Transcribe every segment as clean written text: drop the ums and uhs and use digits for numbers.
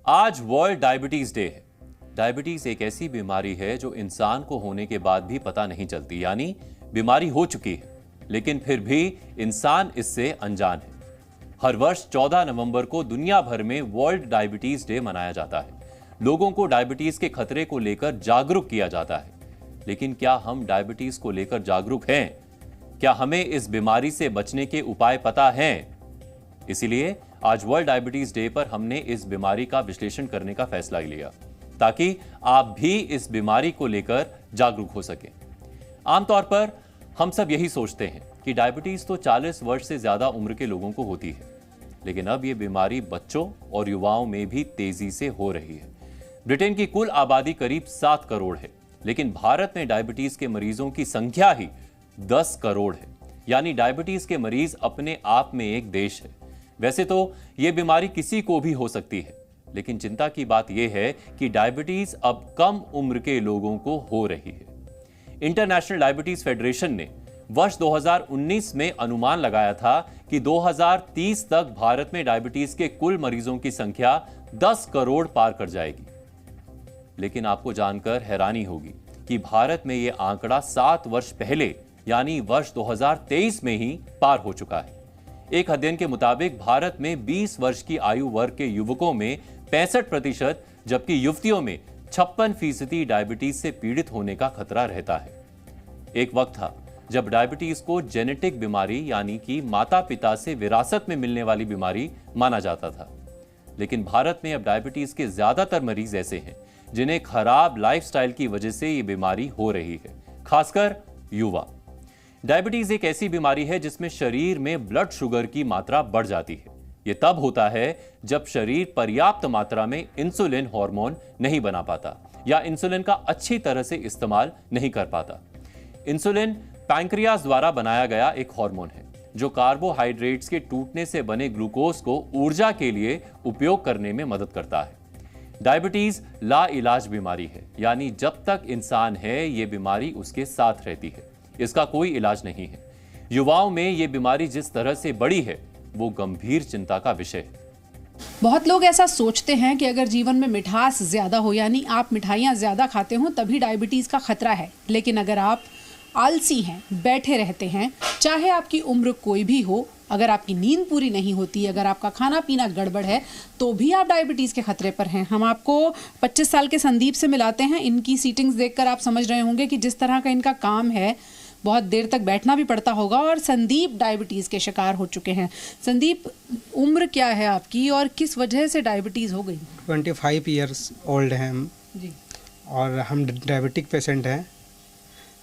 आज world diabetes day है। Diabetes एक ऐसी बीमारी है जो इंसान को होने के बाद भी पता नहीं चलती, यानी बीमारी हो चुकी है लेकिन फिर भी इंसान इससे अनजान है। हर वर्ष 14 नवंबर को दुनिया भर में वर्ल्ड डायबिटीज डे मनाया जाता है। लोगों को डायबिटीज के खतरे को लेकर जागरूक किया जाता है। लेकिन क्या हम डायबिटीज को लेकर जागरूक हैं? क्या हमें इस बीमारी से बचने के उपाय पता हैं? इसीलिए आज वर्ल्ड डायबिटीज डे पर हमने इस बीमारी का विश्लेषण करने का फैसला लिया ताकि आप भी इस बीमारी को लेकर जागरूक हो सकें। आमतौर पर हम सब यही सोचते हैं कि डायबिटीज तो 40 वर्ष से ज्यादा उम्र के लोगों को होती है, लेकिन अब यह बीमारी बच्चों और युवाओं में भी तेजी से हो रही है। ब्रिटेन की कुल आबादी करीब 7 करोड़ है, लेकिन भारत में डायबिटीज के मरीजों की संख्या ही 10 करोड़ है। यानी डायबिटीज के मरीज अपने आप में एक देश है। वैसे तो यह बीमारी किसी को भी हो सकती है, लेकिन चिंता की बात यह है कि डायबिटीज अब कम उम्र के लोगों को हो रही है। इंटरनेशनल डायबिटीज फेडरेशन ने वर्ष 2019 में अनुमान लगाया था कि 2030 तक भारत में डायबिटीज के कुल मरीजों की संख्या 10 करोड़ पार कर जाएगी। लेकिन आपको जानकर हैरानी होगी कि भारत में यह आंकड़ा 7 वर्ष पहले यानी वर्ष 2023 में ही पार हो चुका है। एक अध्ययन के मुताबिक भारत में 20 वर्ष की आयु वर्ग के युवकों में 65%, जबकि युवतियों में 56% डायबिटीज से पीड़ित होने का खतरा रहता है। एक वक्त था जब डायबिटीज को जेनेटिक बीमारी यानी कि माता पिता से विरासत में मिलने वाली बीमारी माना जाता था, लेकिन भारत में अब डायबिटीज के ज्यादातर मरीज ऐसे हैं जिन्हें खराब लाइफस्टाइल की वजह से ये बीमारी हो रही है, खासकर युवा। डायबिटीज एक ऐसी बीमारी है जिसमें शरीर में ब्लड शुगर की मात्रा बढ़ जाती है। यह तब होता है जब शरीर पर्याप्त मात्रा में इंसुलिन हार्मोन नहीं बना पाता या इंसुलिन का अच्छी तरह से इस्तेमाल नहीं कर पाता। इंसुलिन पैंक्रियाज द्वारा बनाया गया एक हार्मोन है जो कार्बोहाइड्रेट्स के टूटने से बने ग्लूकोज को ऊर्जा के लिए उपयोग करने में मदद करता है। डायबिटीज लाइलाज बीमारी है, यानी जब तक इंसान है यह बीमारी उसके साथ रहती है, इसका कोई इलाज नहीं है। युवाओं में यह बीमारी जिस तरह से बढ़ी है वो गंभीर चिंता का विषय है। बहुत लोग ऐसा सोचते हैं कि अगर जीवन में मिठास ज्यादा हो यानी आप मिठाइयाँ ज्यादा खाते हो तभी डायबिटीज का खतरा है। लेकिन अगर आप आलसी हैं, बैठे रहते हैं, चाहे आपकी उम्र कोई भी हो, अगर आपकी नींद पूरी नहीं होती, अगर आपका खाना पीना गड़बड़ है, तो भी आप डायबिटीज़ के खतरे पर हैं। हम आपको 25 साल के संदीप से मिलाते हैं। इनकी सीटिंग्स देखकर आप समझ रहे होंगे कि जिस तरह का इनका काम है, बहुत देर तक बैठना भी पड़ता होगा और संदीप डायबिटीज़ के शिकार हो चुके हैं। संदीप, उम्र क्या है आपकी और किस वजह से डायबिटीज़ हो गई? 25 ईयर्स ओल्ड हैं हम जी, और हम डायबिटिक पेशेंट हैं।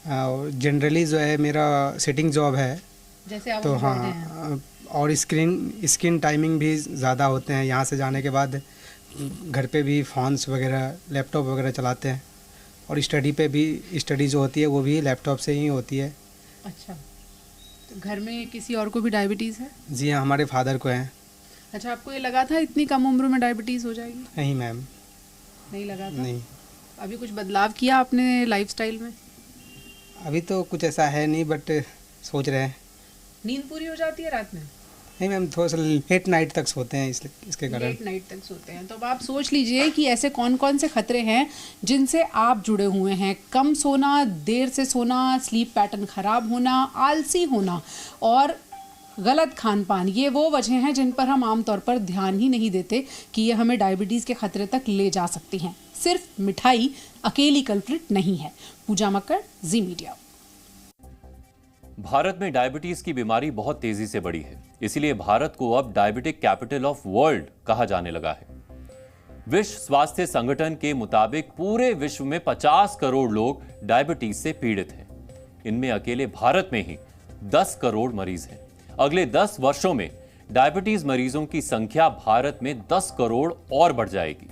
जनरली जो है मेरा सिटिंग जॉब है, जैसे आप तो हाँ, और स्क्रीन टाइमिंग भी ज़्यादा होते हैं। यहाँ से जाने के बाद घर पे भी फ़ोन्स वगैरह, लैपटॉप वगैरह चलाते हैं, और स्टडी जो होती है वो भी लैपटॉप से ही होती है। अच्छा, तो घर में किसी और को भी डायबिटीज़ है? जी हाँ, हमारे फादर को है। अच्छा, आपको ये लगा था इतनी कम उम्र में डायबिटीज़ हो जाएगी? नहीं मैम, नहीं लगा था? नहीं। अभी कुछ बदलाव किया आपने लाइफस्टाइल में? अभी तो कुछ ऐसा है नहीं, बट सोच रहे हैं। नींद पूरी हो जाती है रात में? नहीं मैम, थोड़ा सा लेट नाइट तक सोते हैं, इसके कारण। लेट नाइट तक सोते हैं, तो अब आप सोच लीजिए कि ऐसे कौन कौन से खतरे हैं जिनसे आप जुड़े हुए हैं। कम सोना, देर से सोना, स्लीप पैटर्न खराब होना, आलसी होना और गलत खान पान, ये वो वजह हैं जिन पर हम आमतौर पर ध्यान ही नहीं देते कि ये हमें डायबिटीज़ के खतरे तक ले जा सकती हैं। सिर्फ मिठाई अकेली कल्प्रिट नहीं है। पूजा मक्कड़, जी मीडिया। भारत में डायबिटीज की बीमारी बहुत तेजी से बढ़ी है, इसीलिए भारत को अब डायबिटिक कैपिटल ऑफ वर्ल्ड कहा जाने लगा है। विश्व स्वास्थ्य संगठन के मुताबिक पूरे विश्व में 50 करोड़ लोग डायबिटीज से पीड़ित हैं। इनमें अकेले भारत में ही 10 करोड़ मरीज हैं। अगले 10 वर्षों में डायबिटीज मरीजों की संख्या भारत में 10 करोड़ और बढ़ जाएगी।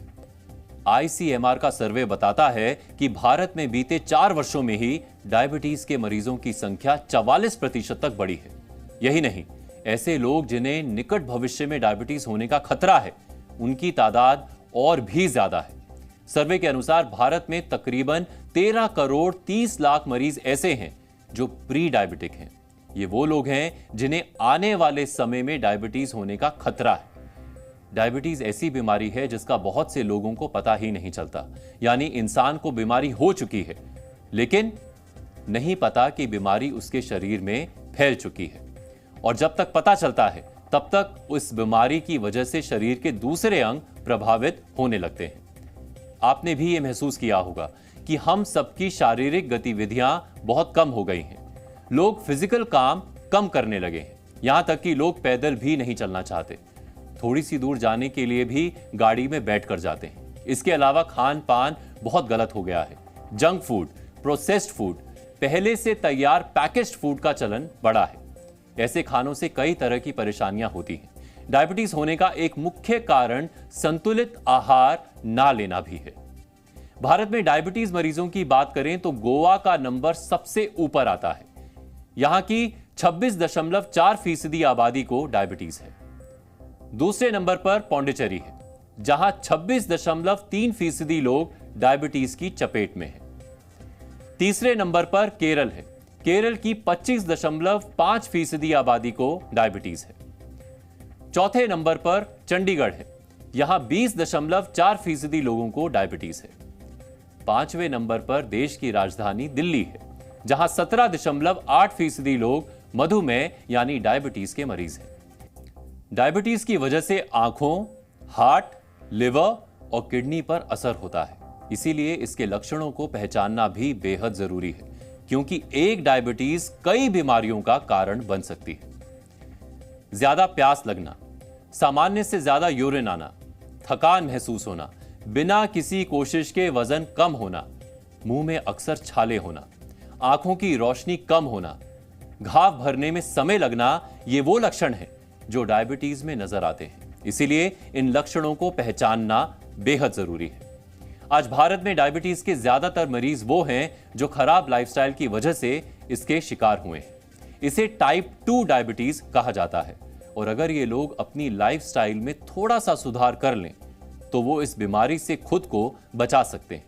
आईसीएमआर का सर्वे बताता है कि भारत में बीते 4 वर्षों में ही डायबिटीज के मरीजों की संख्या 44% तक बढ़ी है। यही नहीं, ऐसे लोग जिन्हें निकट भविष्य में डायबिटीज होने का खतरा है, उनकी तादाद और भी ज्यादा है। सर्वे के अनुसार भारत में तकरीबन 13 करोड़ 30 लाख मरीज ऐसे हैं जो प्री डायबिटिक हैं। ये वो लोग हैं जिन्हें आने वाले समय में डायबिटीज होने का खतरा है। डायबिटीज ऐसी बीमारी है जिसका बहुत से लोगों को पता ही नहीं चलता, यानी इंसान को बीमारी हो चुकी है लेकिन नहीं पता कि बीमारी उसके शरीर में फैल चुकी है। और जब तक पता चलता है तब तक उस बीमारी की वजह से शरीर के दूसरे अंग प्रभावित होने लगते हैं। आपने भी यह महसूस किया होगा कि हम सबकी शारीरिक गतिविधियां बहुत कम हो गई हैं। लोग फिजिकल काम कम करने लगे हैं, यहां तक कि लोग पैदल भी नहीं चलना चाहते। थोड़ी सी दूर जाने के लिए भी गाड़ी में बैठकर जाते हैं। इसके अलावा खान पान बहुत गलत हो गया है। जंक फूड, प्रोसेस्ड फूड, पहले से तैयार पैकेज्ड फूड का चलन बढ़ा है। ऐसे खानों से कई तरह की परेशानियां होती हैं। डायबिटीज होने का एक मुख्य कारण संतुलित आहार ना लेना भी है। भारत में डायबिटीज मरीजों की बात करें तो गोवा का नंबर सबसे ऊपर आता है। यहां की 26.4% आबादी को डायबिटीज है। दूसरे नंबर पर पौंडीचेरी है, जहां 26.3% लोग डायबिटीज की चपेट में हैं। तीसरे नंबर पर केरल है। केरल की 25.5% आबादी को डायबिटीज है। चौथे नंबर पर चंडीगढ़ है, यहां 20.4% लोगों को डायबिटीज है। पांचवें नंबर पर देश की राजधानी दिल्ली है, जहां 17.8% लोग मधुमेह यानी डायबिटीज के मरीज हैं। डायबिटीज की वजह से आंखों, हार्ट, लिवर और किडनी पर असर होता है। इसीलिए इसके लक्षणों को पहचानना भी बेहद जरूरी है, क्योंकि एक डायबिटीज कई बीमारियों का कारण बन सकती है। ज्यादा प्यास लगना, सामान्य से ज्यादा यूरिन आना, थकान महसूस होना, बिना किसी कोशिश के वजन कम होना, मुंह में अक्सर छाले होना, आंखों की रोशनी कम होना, घाव भरने में समय लगना, ये वो लक्षण हैं जो डायबिटीज में नजर आते हैं। इसीलिए इन लक्षणों को पहचानना बेहद जरूरी है। आज भारत में डायबिटीज के ज्यादातर मरीज वो हैं जो खराब लाइफस्टाइल की वजह से इसके शिकार हुए हैं। इसे टाइप 2 डायबिटीज कहा जाता है और अगर ये लोग अपनी लाइफस्टाइल में थोड़ा सा सुधार कर लें तो वो इस बीमारी से खुद को बचा सकते हैं।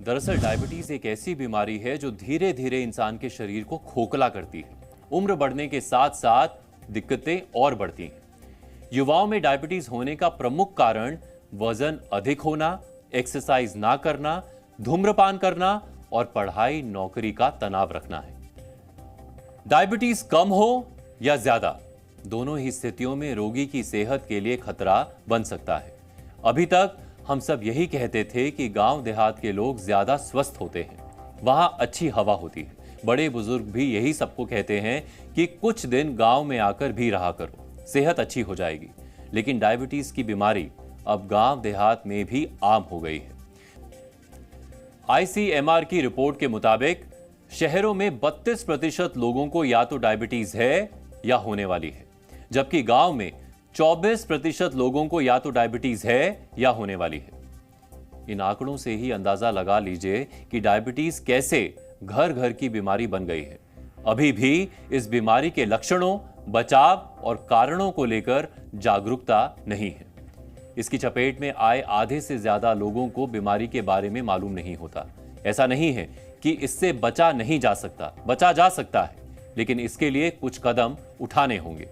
दरअसल डायबिटीज एक ऐसी बीमारी है जो धीरे धीरे इंसान के शरीर को खोखला करती है। उम्र बढ़ने के साथ साथ दिक्कतें और बढ़ती हैं। युवाओं में डायबिटीज होने का प्रमुख कारण वजन अधिक होना, एक्सरसाइज ना करना, धूम्रपान करना और पढ़ाई नौकरी का तनाव रखना है। डायबिटीज कम हो या ज्यादा, दोनों ही स्थितियों में रोगी की सेहत के लिए खतरा बन सकता है। अभी तक हम सब यही कहते थे कि गांव देहात के लोग ज्यादा स्वस्थ होते हैं, वहां अच्छी हवा होती है। बड़े बुजुर्ग भी यही सबको कहते हैं कि कुछ दिन गांव में आकर भी रहा करो, सेहत अच्छी हो जाएगी। लेकिन डायबिटीज की बीमारी अब गांव देहात में भी आम हो गई है। ICMR की रिपोर्ट के मुताबिक शहरों में 32% लोगों को या तो डायबिटीज है या होने वाली है, जबकि गांव में 24% लोगों को या तो डायबिटीज है या होने वाली है। इन आंकड़ों से ही अंदाजा लगा लीजिए कि डायबिटीज कैसे घर घर की बीमारी बन गई है। अभी भी इस बीमारी के लक्षणों, बचाव और कारणों को लेकर जागरूकता नहीं है। इसकी चपेट में आए आधे से ज्यादा लोगों को बीमारी के बारे में मालूम नहीं होता। ऐसा नहीं है कि इससे बचा नहीं जा सकता, बचा जा सकता है, लेकिन इसके लिए कुछ कदम उठाने होंगे।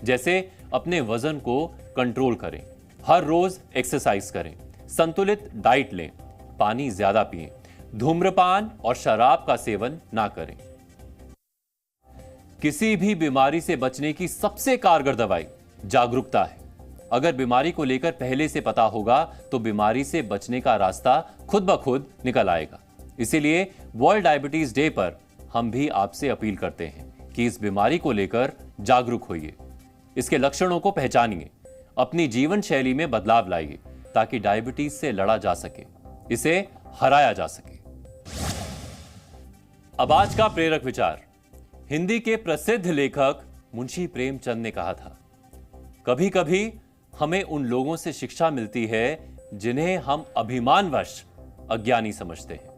जैसे अपने वजन को कंट्रोल करें, हर रोज एक्सरसाइज करें, संतुलित डाइट लें, पानी ज्यादा पिएं, धूम्रपान और शराब का सेवन ना करें। किसी भी बीमारी से बचने की सबसे कारगर दवाई जागरूकता है। अगर बीमारी को लेकर पहले से पता होगा तो बीमारी से बचने का रास्ता खुद ब खुद निकल आएगा। इसीलिए वर्ल्ड डायबिटीज डे पर हम भी आपसे अपील करते हैं कि इस बीमारी को लेकर जागरूक होइए, इसके लक्षणों को पहचानिए, अपनी जीवन शैली में बदलाव लाइए ताकि डायबिटीज से लड़ा जा सके, इसे हराया जा सके। अब आज का प्रेरक विचार। हिंदी के प्रसिद्ध लेखक मुंशी प्रेमचंद ने कहा था, कभी कभी हमें उन लोगों से शिक्षा मिलती है जिन्हें हम अभिमानवश अज्ञानी समझते हैं।